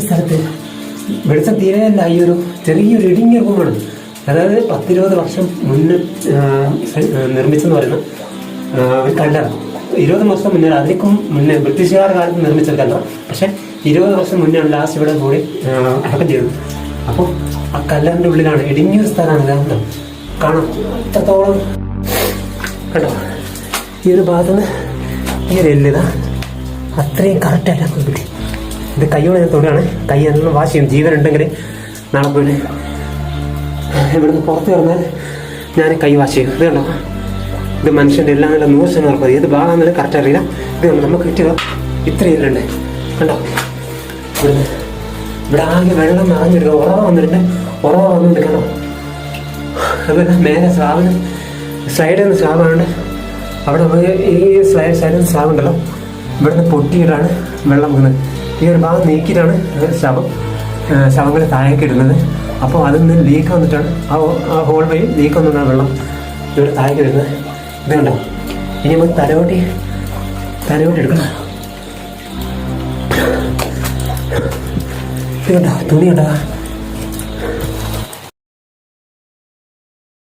സ്ഥലത്ത് വെളിച്ചം തീരെയല്ല, ഈ ഒരു ചെറിയൊരു ഇടുങ്ങിയ റൂമാണ്. അതായത് 10-20 വർഷം മുന്നേ നിർമ്മിച്ചെന്ന് പറയുന്ന ഒരു കല്ലറ. 20 വർഷം മുന്നേ, അതിലേക്കും മുന്നേ ബ്രിട്ടീഷുകാരുടെ കാലത്ത് നിർമ്മിച്ച ഒരു കല്ലറ. പക്ഷെ 20 വർഷം മുന്നെയാണ് ലാസ്റ്റ് ഇവിടെ കൂടി അടക്കം ചെയ്തത്. അപ്പോൾ ആ കല്ലറിൻ്റെ ഉള്ളിലാണ്, ഇടുങ്ങിയൊരു സ്ഥലമാണ്. ഇതാ കാണാം ഇത്രത്തോളം. കേട്ടോ, ഈ ഒരു ഭാഗത്തുനിന്ന് ഈ ഒരു എല്ലിതാ അത്രയും കറക്റ്റായിട്ട് കിട്ടി. ഇത് കൈയോടെ ഞാൻ തൊടുകയാണ്. കൈ എല്ലാം വാഷ് ചെയ്യും. ജീവനുണ്ടെങ്കിൽ നാളെ പോയിട്ട് ഇവിടുന്ന് പുറത്ത് കിടന്നാൽ ഞാൻ കൈ വാഷ് ചെയ്യും. ഇത് കണ്ടോ, ഇത് മനുഷ്യൻ്റെ എല്ലാം നല്ല 100% ഏത് ഭാഗമാണെന്നല്ല കറക്റ്റ് അറിയില്ല. ഇത് കണ്ടോ, നമുക്ക് കിട്ടിയത് ഇത്രയും ഇല്ലുണ്ട്. കണ്ടോ, ഇവിടെ ആകെ വെള്ളം നിറഞ്ഞിട്ട് ഉറവ വന്നിട്ടുണ്ട്. കണ്ടോ, അതുപോലെ മേലെ സ്ലൈഡിൽ നിന്ന് സ്ലാബാണ്. അവിടെ ഈ സൈഡിൽ നിന്ന് സ്ലാബ് ഉണ്ടല്ലോ, ഇവിടെ നിന്ന് പൊട്ടിയിട്ടാണ് വെള്ളം വീണത്. ഈ ഒരു ഭാഗം നീക്കിയിട്ടാണ് ശവങ്ങൾ താഴേക്ക് ഇടുന്നത്. അപ്പോൾ അതിൽ നിന്ന് ലീക്ക് വന്നിട്ടാണ് ആ ഹോൾ വഴി ലീക്ക് വന്നിട്ടാണ് വെള്ളം ഇവിടെ താഴേക്ക് ഇടുന്നത്. ഇത് കണ്ടോ, ഇനി നമുക്ക് തലയോട്ടി എടുക്കണം. ഇത് കണ്ടോ, തുണി കണ്ടോ,